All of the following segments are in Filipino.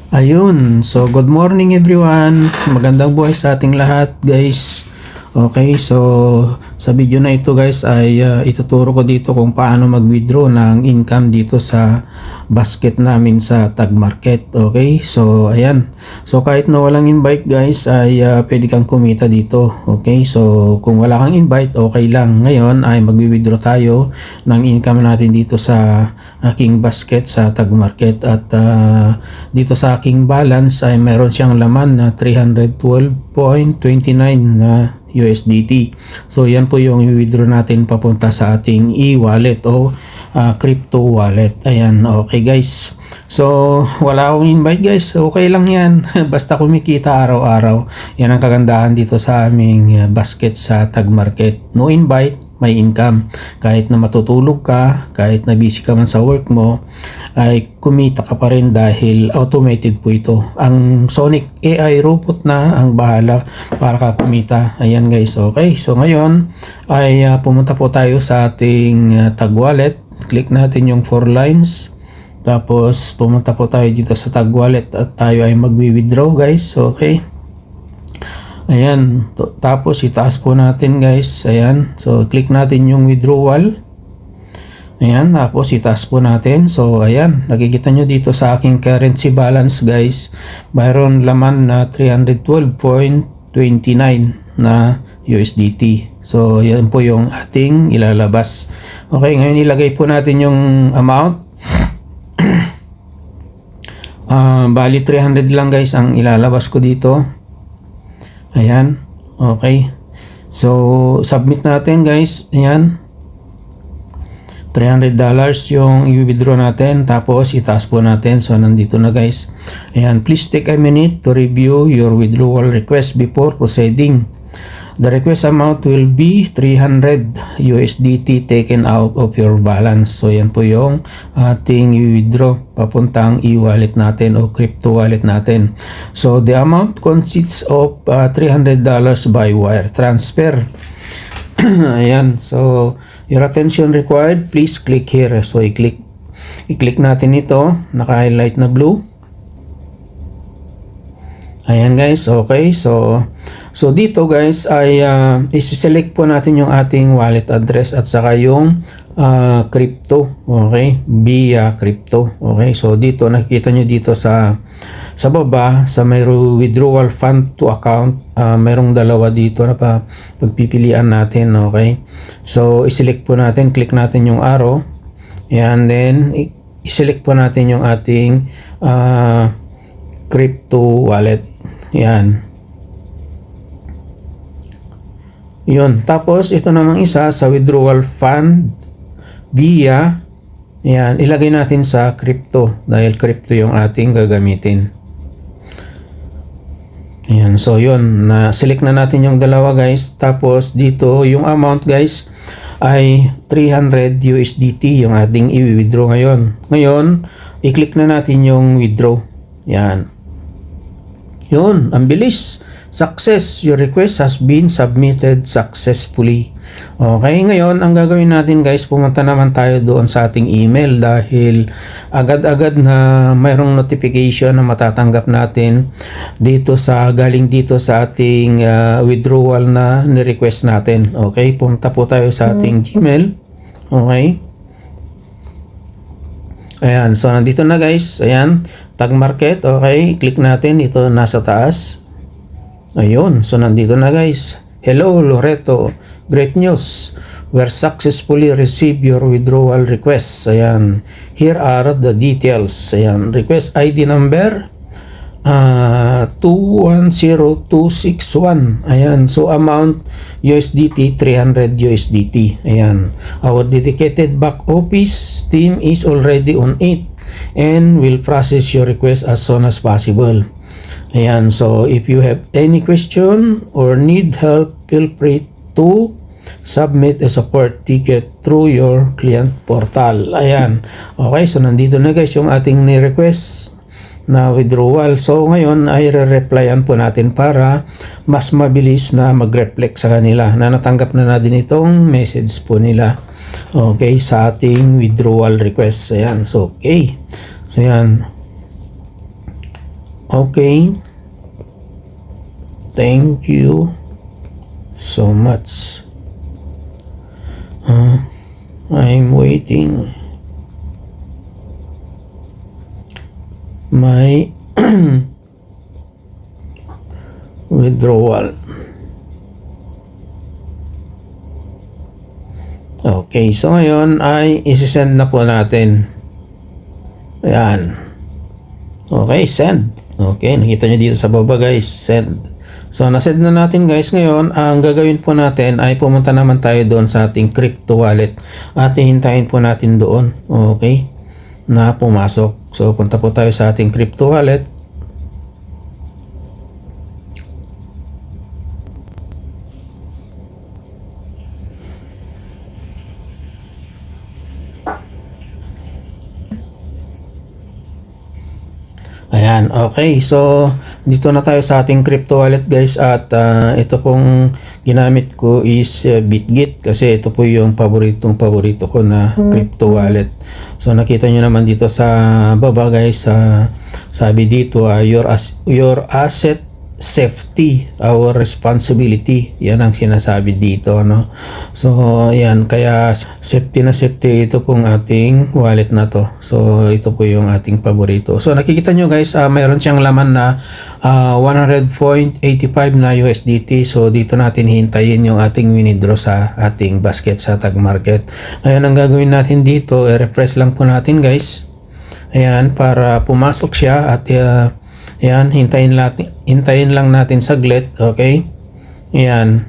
Ayun, so good morning everyone. Magandang buhay sa ating lahat, guys. Okay, so sa video na ito guys ay ituturo ko dito kung paano mag-withdraw ng income dito sa basket namin sa Tag Market. Okay, so ayan. So kahit na walang invite guys ay pwede kang kumita dito. Okay, so kung wala kang invite okay lang. Ngayon ay mag-withdraw tayo ng income natin dito sa aking basket sa Tag Market at dito sa aking balance ay meron siyang laman na 312.29 na USDT. So yan po yung i-withdraw natin papunta sa ating e-wallet o crypto wallet. Ayan, okay guys. So wala akong invite guys, okay lang yan. Basta kumikita araw-araw. Yan ang kagandahan dito sa aming basket sa Tag Market. No invite, may income. Kahit na matutulog ka, kahit na busy ka man sa work mo, ay kumita ka pa rin dahil automated po ito. Ang Sonic AI robot na ang bahala para ka kumita. Ayan guys, okay. So ngayon ay pumunta po tayo sa ating Tag Wallet. Click natin yung 4 lines. Tapos pumunta po tayo dito sa Tag Wallet at tayo ay magwi-withdraw guys, okay. Ayan, tapos itaas po natin guys, ayan, so click natin yung withdrawal, ayan, tapos itaas po natin. So ayan, nakikita nyo dito sa aking currency balance guys, mayroon laman na 312.29 na USDT. So yan po yung ating ilalabas. Okay, ngayon ilagay po natin yung amount. Bali 300 lang guys ang ilalabas ko dito. Ayan, okay. So submit natin guys. Ayan, $300 yung i-withdraw natin, tapos itaas po natin. So nandito na guys. Ayan, please take a minute to review your withdrawal request before proceeding. The request amount will be 300 USDT taken out of your balance. So yan po yung ating i-withdraw papuntang e-wallet natin o crypto wallet natin. So the amount consists of $300 by wire transfer. Ayan, so your attention required, please click here. So i-click natin ito, naka-highlight na blue. Ayan guys, okay. So dito guys ay isi-select po natin yung ating wallet address at saka yung crypto, okay, via crypto. Okay, so dito nakikita nyo dito sa baba sa mayroong withdrawal fund to account, mayroong dalawa dito na pagpipilian natin. Okay, so i-select po natin, click natin yung arrow, and then i-select po natin yung ating crypto wallet. Yan. Yun. Tapos ito namang isa sa withdrawal fund via, yan, ilagay natin sa crypto dahil crypto yung ating gagamitin. Yan. So yun, na-select na natin yung dalawa guys. Tapos dito yung amount guys ay 300 USDT yung ating i-withdraw ngayon. Ngayon, i-click na natin yung withdraw. Yan. Yun, ang bilis. Success, your request has been submitted successfully. Okay, ngayon ang gagawin natin guys, pumunta naman tayo doon sa ating email dahil agad-agad na mayroong notification na matatanggap natin dito galing dito sa ating withdrawal na ni-request natin. Okay, pumunta po tayo sa ating Gmail. Okay. Ayan, so nandito na guys. Ayan, Tag Market. Okay, click natin. Ito nasa taas. Ayun, so nandito na guys. Hello Loreto, great news. We successfully received your withdrawal requests. Ayan, here are the details. Ayan, request ID number 210261. Ayan, so amount USDT 300 USDT. Ayan, our dedicated back office team is already on it and will process your request as soon as possible. Ayan, so if you have any question or need help, feel free to submit a support ticket through your client portal. Ayan, okay, so nandito na guys yung ating ni-request na withdrawal. So ngayon ay re-replyan po natin para mas mabilis na mag-reflect sa kanila na natanggap na natin itong message po nila. Okay, sa ating withdrawal request. Ayan, so okay. So yan. Okay. Thank you so much. I'm waiting my withdrawal. Okay, so ngayon ay isi-send na po natin. Ayan. Okay, send. Okay, nakita nyo dito sa baba guys, send. So, nasend na natin guys. Ngayon, ang gagawin po natin ay pumunta naman tayo doon sa ating crypto wallet at hihintayin po natin doon. Okay, na pumasok. So, punta po tayo sa ating crypto wallet. Ayan, okay. So, dito na tayo sa ating crypto wallet guys at ito pong ginamit ko is Bitget kasi ito po yung paborito ko na crypto wallet. So, nakita nyo naman dito sa baba guys, sabi dito, your asset safety, our responsibility. Yan ang sinasabi dito, no? So, yan. Kaya, safety na safety ito pong ating wallet na to. So, ito po yung ating paborito. So, nakikita nyo guys, mayroon siyang laman na 100.85 na USDT. So, dito natin hintayin yung ating withdraw sa ating basket sa Tag Market. Ayan, ang gagawin natin dito, refresh lang po natin guys. Ayan, para pumasok siya at ayan, hintayin lang natin saglit, okay? Ayan.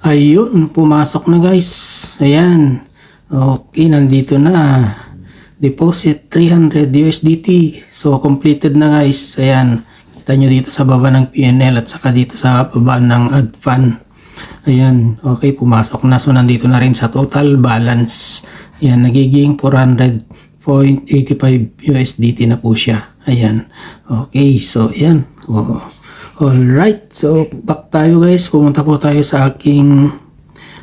Ayun, pumasok na guys. Ayan. Okay, nandito na. Deposit 300 USDT. So, completed na guys. Ayan. Kita nyo dito sa baba ng PNL at saka dito sa baba ng add fund. Ayan, okay, pumasok na. So, nandito na rin sa total balance. Ayan, nagiging 400.85 USDT na po siya. Ayan, okay, so, ayan. Alright, so, back tayo guys. Pumunta po tayo sa aking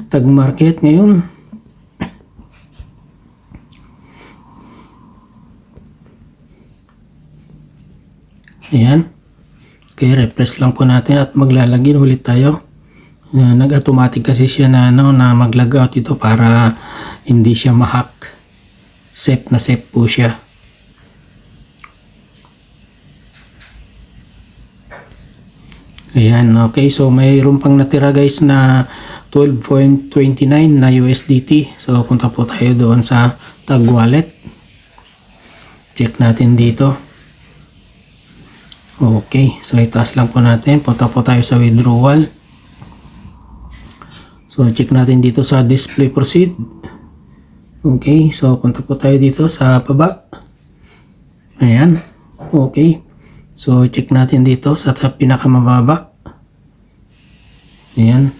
Tag Market ngayon. Ayan. Okay, refresh lang po natin at maglalagin ulit tayo. Nag-automatic kasi siya na mag-log out ito para hindi siya ma-hack. Safe na safe po siya. Ayan, okay. So, mayroon pang natira guys na 12.29 na USDT. So, punta po tayo doon sa Tag Wallet. Check natin dito. Okay. So, itaas lang po natin. Punta po tayo sa withdrawal. So, check natin dito sa display proceed. Okay. So, punta po tayo dito sa baba. Ayan. Okay. So, check natin dito sa pinakamababa. Ayan.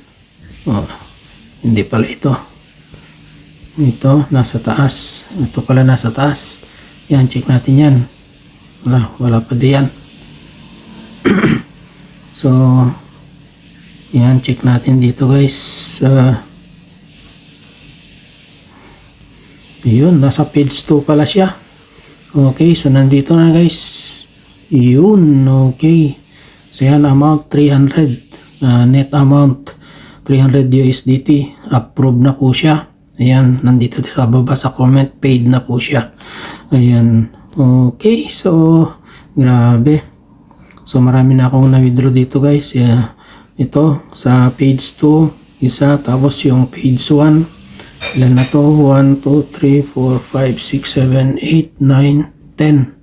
Oh, hindi pala ito. Ito, nasa taas. Ito pala nasa taas. Ayan, check natin yan. Wala pa diyan. So, yan, check natin dito guys. Yun, nasa page 2 pala siya. Okay, so nandito na guys. Yun, okay. So yan, amount 300. Net amount 300 USDT. Approved na po siya. Ayan, nandito sa baba sa comment, paid na po siya. Ayan, okay. So, grabe. So, marami na akong na-withdraw dito guys. Ito, sa page 2, isa. Tapos yung page 1. Ilan na to? 1, 2, 3, 4, 5, 6, 7, 8, 9, 10.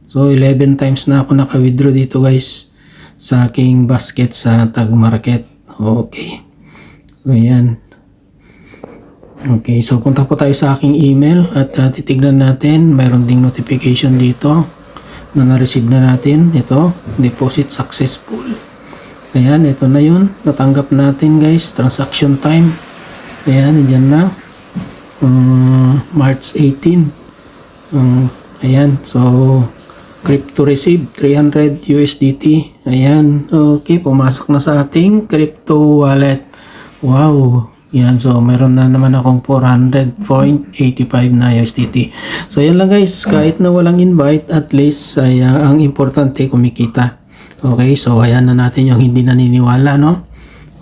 So, 11 times na ako naka-withdraw dito guys. Sa aking basket sa Tag Market. Okay. So, ayan. Okay, so punta po tayo sa aking email at titignan natin. Mayroon ding notification dito na na-receive na natin. Ito, deposit successful. Ayan, ito na yun. Natanggap natin guys. Transaction time. Ayan, dyan na. March 18. Ayan, so crypto receive 300 USDT. Ayan, okay. Pumasok na sa ating crypto wallet. Wow, Yan, so meron na naman akong 400.85 na USDT. So yan lang guys, kahit na walang invite, at least ay ang importante kumikita. Okay, so ayan na natin yung hindi naniniwala, no?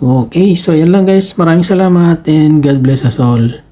Okay, so yan lang guys, maraming salamat and God bless us all.